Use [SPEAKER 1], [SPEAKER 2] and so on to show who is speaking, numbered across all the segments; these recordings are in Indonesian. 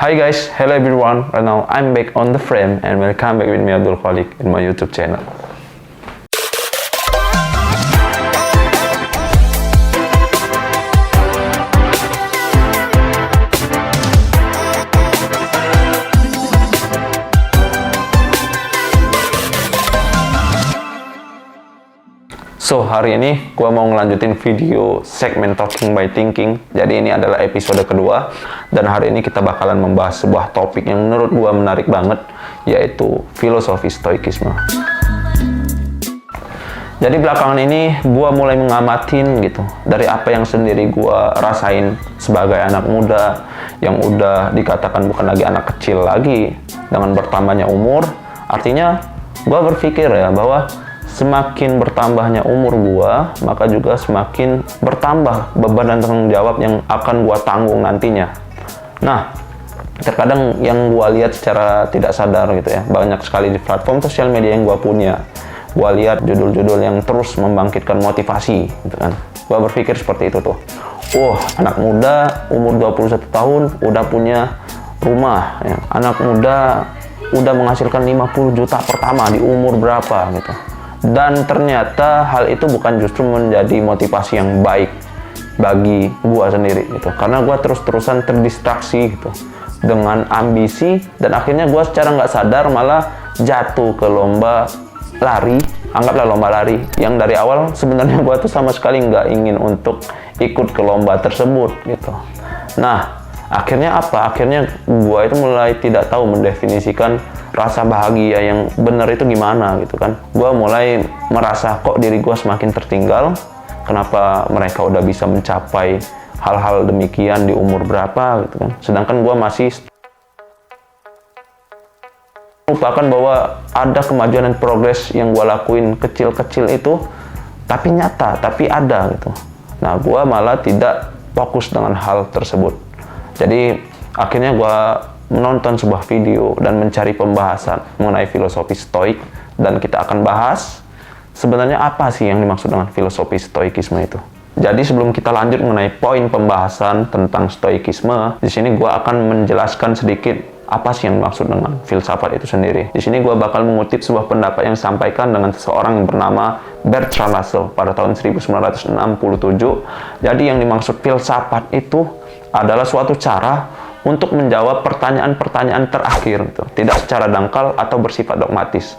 [SPEAKER 1] Hi guys, hello everyone. Right now I'm back on the frame and welcome back with me Abdul Khalik in my YouTube channel. So, hari ini gue mau ngelanjutin video segmen Talking by Thinking. Jadi ini adalah episode kedua. Dan hari ini kita bakalan membahas sebuah topik yang menurut gue menarik banget, yaitu filosofi stoikisme. Jadi belakangan ini gue mulai ngamatin gitu, dari apa yang sendiri gue rasain sebagai anak muda, yang udah dikatakan bukan lagi anak kecil lagi, dengan bertambahnya umur. Artinya gue berpikir ya bahwa semakin bertambahnya umur gua, maka juga semakin bertambah beban dan tanggung jawab yang akan gua tanggung nantinya. Nah, terkadang yang gua lihat secara tidak sadar gitu ya, banyak sekali di platform sosial media yang gua punya, gua lihat judul-judul yang terus membangkitkan motivasi gitu kan. Gua berpikir seperti itu tuh. Anak muda umur 21 tahun udah punya rumah ya. Anak muda udah menghasilkan 50 juta pertama di umur berapa gitu. Dan ternyata hal itu bukan justru menjadi motivasi yang baik bagi gua sendiri gitu, karena gua terus-terusan terdistraksi gitu dengan ambisi, dan akhirnya gua secara nggak sadar malah jatuh ke lomba lari, anggaplah lomba lari yang dari awal sebenarnya gua tuh sama sekali nggak ingin untuk ikut ke lomba tersebut gitu. Nah, akhirnya apa? Akhirnya gua itu mulai tidak tahu mendefinisikan rasa bahagia yang benar itu gimana gitu kan. Gua mulai merasa kok diri gua semakin tertinggal. Kenapa mereka udah bisa mencapai hal-hal demikian di umur berapa gitu kan. Sedangkan gua masih lupakan bahwa ada kemajuan dan progres yang gua lakuin kecil-kecil itu, tapi nyata, tapi ada gitu. Nah, gua malah tidak fokus dengan hal tersebut. Jadi akhirnya gue menonton sebuah video dan mencari pembahasan mengenai filosofi stoik, dan kita akan bahas sebenarnya apa sih yang dimaksud dengan filosofi stoikisme itu. Jadi sebelum kita lanjut mengenai poin pembahasan tentang stoikisme, di sini gue akan menjelaskan sedikit apa sih yang dimaksud dengan filsafat itu sendiri. Di sini gue bakal mengutip sebuah pendapat yang disampaikan dengan seseorang yang bernama Bertrand Russell pada tahun 1967. Jadi yang dimaksud filsafat itu adalah suatu cara untuk menjawab pertanyaan-pertanyaan terakhir gitu, tidak secara dangkal atau bersifat dogmatis.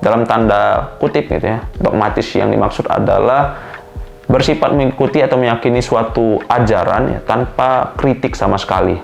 [SPEAKER 1] Dalam tanda kutip gitu ya, dogmatis yang dimaksud adalah bersifat mengikuti atau meyakini suatu ajaran ya, tanpa kritik sama sekali.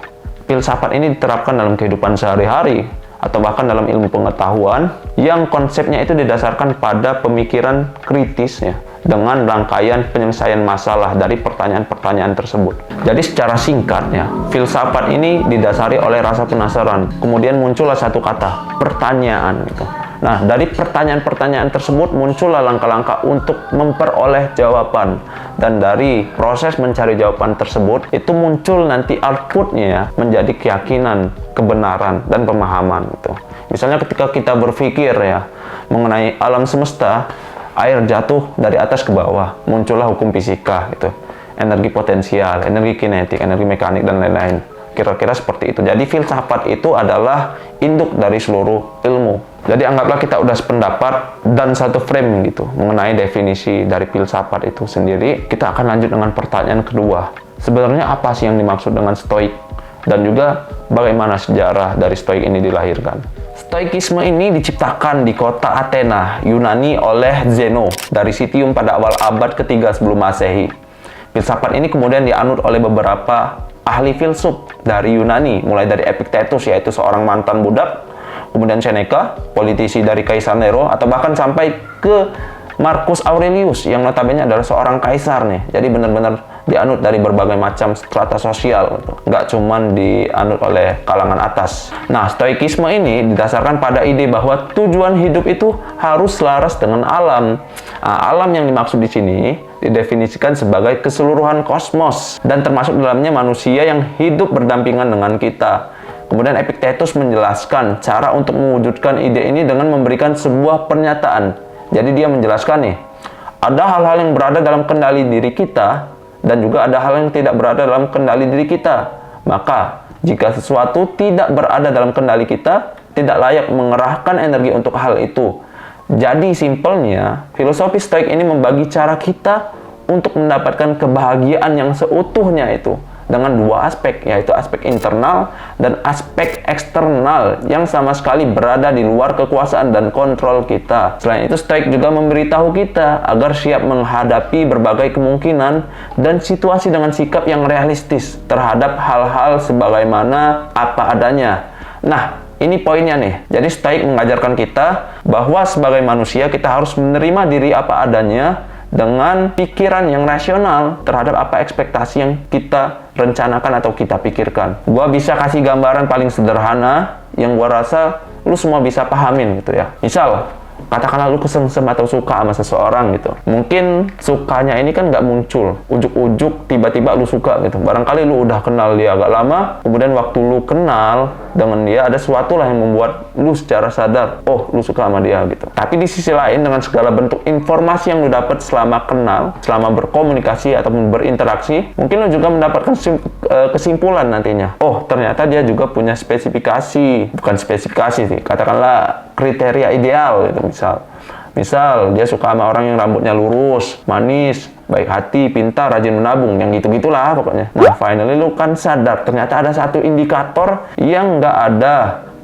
[SPEAKER 1] Filsafat ini diterapkan dalam kehidupan sehari-hari atau bahkan dalam ilmu pengetahuan yang konsepnya itu didasarkan pada pemikiran kritis ya, dengan rangkaian penyelesaian masalah dari pertanyaan-pertanyaan tersebut. Jadi secara singkat ya, filsafat ini didasari oleh rasa penasaran. Kemudian muncullah satu kata, pertanyaan gitu. Nah, dari pertanyaan-pertanyaan tersebut muncullah langkah-langkah untuk memperoleh jawaban. Dan dari proses mencari jawaban tersebut, itu muncul nanti outputnya ya, menjadi keyakinan, kebenaran, dan pemahaman gitu. Misalnya ketika kita berpikir ya, mengenai alam semesta, air jatuh dari atas ke bawah, muncullah hukum fisika gitu. Energi potensial, energi kinetik, energi mekanik, dan lain-lain. Kira-kira seperti itu. Jadi filsafat itu adalah induk dari seluruh ilmu. Jadi anggaplah kita udah sependapat dan satu frame gitu mengenai definisi dari filsafat itu sendiri. Kita akan lanjut dengan pertanyaan kedua. Sebenarnya apa sih yang dimaksud dengan stoik? Dan juga bagaimana sejarah dari stoik ini dilahirkan? Stoikisme ini diciptakan di kota Athena, Yunani oleh Zeno dari Citium pada awal abad ketiga sebelum Masehi. Filsafat ini kemudian dianut oleh beberapa ahli filsuf dari Yunani, mulai dari Epictetus yaitu seorang mantan budak, kemudian Seneca, politisi dari Kaisar Nero, atau bahkan sampai ke Marcus Aurelius yang notabene adalah seorang kaisar nih. Jadi benar-benar dianut dari berbagai macam strata sosial gitu. Nggak cuman dianut oleh kalangan atas. Nah, stoikisme ini didasarkan pada ide bahwa tujuan hidup itu harus selaras dengan alam. Nah, alam yang dimaksud di sini didefinisikan sebagai keseluruhan kosmos, dan termasuk dalamnya manusia yang hidup berdampingan dengan kita. Kemudian Epictetus menjelaskan cara untuk mewujudkan ide ini dengan memberikan sebuah pernyataan. Jadi dia menjelaskan nih, ada hal-hal yang berada dalam kendali diri kita, dan juga ada hal yang tidak berada dalam kendali diri kita. Maka Jika sesuatu tidak berada dalam kendali kita, tidak layak mengerahkan energi untuk hal itu. Jadi simpelnya, filosofi stoik ini membagi cara kita untuk mendapatkan kebahagiaan yang seutuhnya itu dengan dua aspek, yaitu aspek internal dan aspek eksternal yang sama sekali berada di luar kekuasaan dan kontrol kita. Selain itu, stoik juga memberitahu kita agar siap menghadapi berbagai kemungkinan dan situasi dengan sikap yang realistis terhadap hal-hal sebagaimana apa adanya. Nah, ini poinnya nih. Jadi stoik mengajarkan kita bahwa sebagai manusia kita harus menerima diri apa adanya dengan pikiran yang rasional terhadap apa ekspektasi yang kita rencanakan atau kita pikirkan. Gua bisa kasih gambaran paling sederhana yang gua rasa lu semua bisa pahamin gitu ya. Misal, katakanlah lu kesengsem atau suka sama seseorang gitu. Mungkin sukanya ini kan nggak muncul, ujuk-ujuk tiba-tiba lu suka gitu. Barangkali lu udah kenal dia agak lama, kemudian waktu lu kenal dengan dia, ada sesuatu lah yang membuat lu secara sadar, oh lu suka sama dia gitu. Tapi di sisi lain, dengan segala bentuk informasi yang lu dapat selama kenal, selama berkomunikasi ataupun berinteraksi, mungkin lu juga mendapatkan kesimpulan nantinya. Oh, ternyata dia juga punya spesifikasi, bukan spesifikasi sih, katakanlah kriteria ideal gitu. Misal dia suka sama orang yang rambutnya lurus, manis, baik hati, pintar, rajin menabung, yang gitu-gitulah pokoknya. Nah, finally lu kan sadar ternyata ada satu indikator yang nggak ada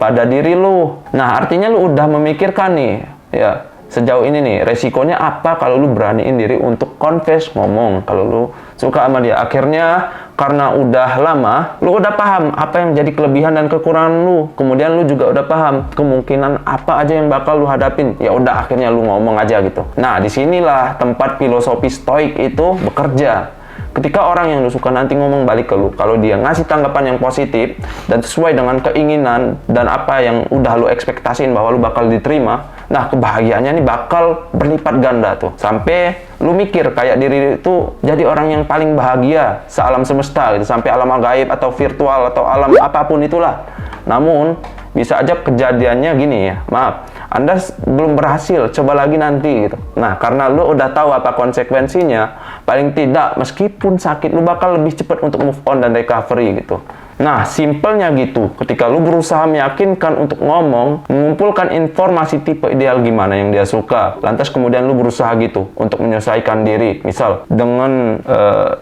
[SPEAKER 1] pada diri lu. Nah, artinya lu udah memikirkan nih, ya, sejauh ini nih, resikonya apa kalau lu beraniin diri untuk confess, ngomong kalau lu suka sama dia. Akhirnya, karena udah lama, lu udah paham apa yang jadi kelebihan dan kekurangan lu. Kemudian lu juga udah paham kemungkinan apa aja yang bakal lu hadapin. Ya udah, akhirnya lu ngomong aja gitu. Nah, disinilah tempat filosofi stoik itu bekerja. Ketika orang yang lu suka nanti ngomong balik ke lu, kalau dia ngasih tanggapan yang positif dan sesuai dengan keinginan dan apa yang udah lu ekspektasiin bahwa lu bakal diterima, nah kebahagiaannya nih bakal berlipat ganda tuh. Sampai lu mikir kayak diri itu jadi orang yang paling bahagia sealam semesta gitu, sampai alam gaib atau virtual atau alam apapun itulah. Namun bisa aja kejadiannya gini ya, maaf, Anda belum berhasil, coba lagi nanti gitu. Nah, karena lu udah tahu apa konsekuensinya, paling tidak meskipun sakit, lu bakal lebih cepat untuk move on dan recovery gitu. Nah, simpelnya gitu. Ketika lu berusaha meyakinkan untuk ngomong, mengumpulkan informasi tipe ideal gimana yang dia suka, lantas kemudian lu berusaha gitu untuk menyesuaikan diri. Misal, dengan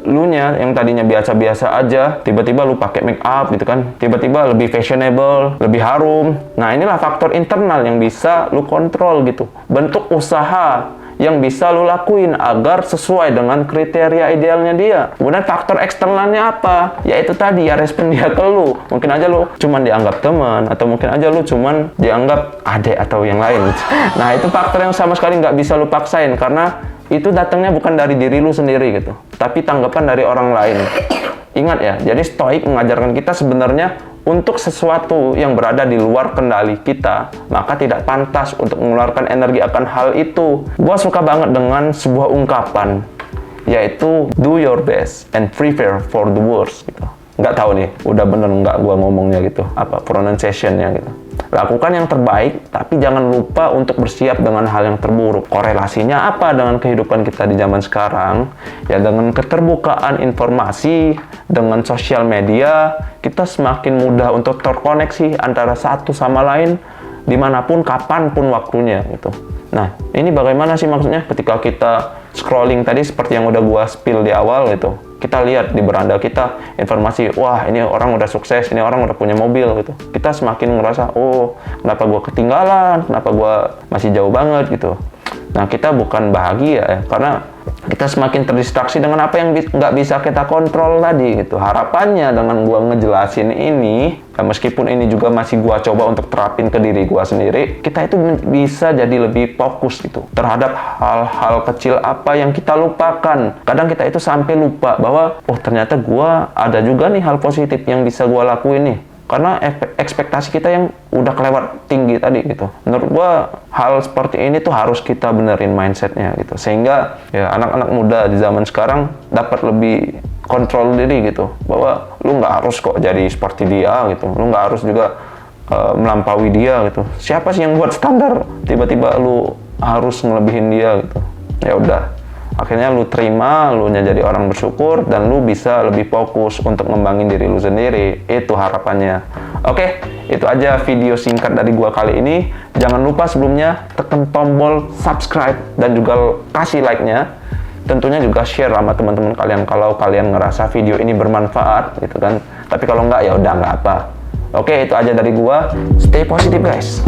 [SPEAKER 1] lu nya yang tadinya biasa-biasa aja, tiba-tiba lu pakai make up gitu kan, tiba-tiba lebih fashionable, lebih harum. Nah, inilah faktor internal yang bisa lu kontrol gitu. Bentuk usaha yang bisa lu lakuin agar sesuai dengan kriteria idealnya dia. Kemudian faktor eksternalnya apa? Yaitu tadi ya, respon dia ke lu. Mungkin aja lu cuman dianggap teman, atau mungkin aja lu cuman dianggap adik atau yang lain. Nah, itu faktor yang sama sekali nggak bisa lu paksain, karena itu datangnya bukan dari diri lu sendiri gitu, tapi tanggapan dari orang lain. Ingat ya, jadi stoik mengajarkan kita sebenarnya untuk sesuatu yang berada di luar kendali kita, maka tidak pantas untuk mengeluarkan energi akan hal itu. Gua suka banget dengan sebuah ungkapan, yaitu do your best and prepare for the worst gitu. Nggak tahu nih, udah bener nggak gua ngomongnya gitu, apa pronunciation-nya gitu. Lakukan yang terbaik, tapi jangan lupa untuk bersiap dengan hal yang terburuk. Korelasinya apa dengan kehidupan kita di zaman sekarang? Ya, dengan keterbukaan informasi, dengan sosial media, kita semakin mudah untuk terkoneksi antara satu sama lain, dimanapun, kapanpun waktunya gitu. Nah, ini bagaimana sih maksudnya ketika kita scrolling tadi seperti yang udah gua spill di awal gitu. Kita lihat di beranda kita informasi, wah ini orang udah sukses, ini orang udah punya mobil gitu. Kita semakin ngerasa, oh kenapa gua ketinggalan, kenapa gua masih jauh banget gitu. Nah, kita bukan bahagia ya, karena kita semakin terdistraksi dengan apa yang nggak bisa kita kontrol tadi gitu. Harapannya dengan gua ngejelasin ini, ya meskipun ini juga masih gua coba untuk terapin ke diri gua sendiri, kita itu bisa jadi lebih fokus gitu terhadap hal-hal kecil apa yang kita lupakan. Kadang kita itu sampai lupa bahwa, oh ternyata gua ada juga nih hal positif yang bisa gua lakuin nih. Karena ekspektasi kita yang udah kelewat tinggi tadi gitu. Menurut gua hal seperti ini tuh harus kita benerin mindsetnya gitu. Sehingga ya anak-anak muda di zaman sekarang dapat lebih kontrol diri gitu. Bahwa lu nggak harus kok jadi seperti dia gitu. Lu nggak harus juga melampaui dia gitu. Siapa sih yang buat standar? Tiba-tiba lu harus ngelebihin dia gitu. Ya udah. Akhirnya lu terima, lu jadi orang bersyukur, dan lu bisa lebih fokus untuk ngembangin diri lu sendiri. Itu harapannya. Oke, itu aja video singkat dari gua kali ini. Jangan lupa sebelumnya tekan tombol subscribe dan juga kasih like-nya. Tentunya juga share sama teman-teman kalian kalau kalian ngerasa video ini bermanfaat gitu kan. Tapi kalau nggak ya udah nggak apa. Oke, itu aja dari gua. Stay positive guys.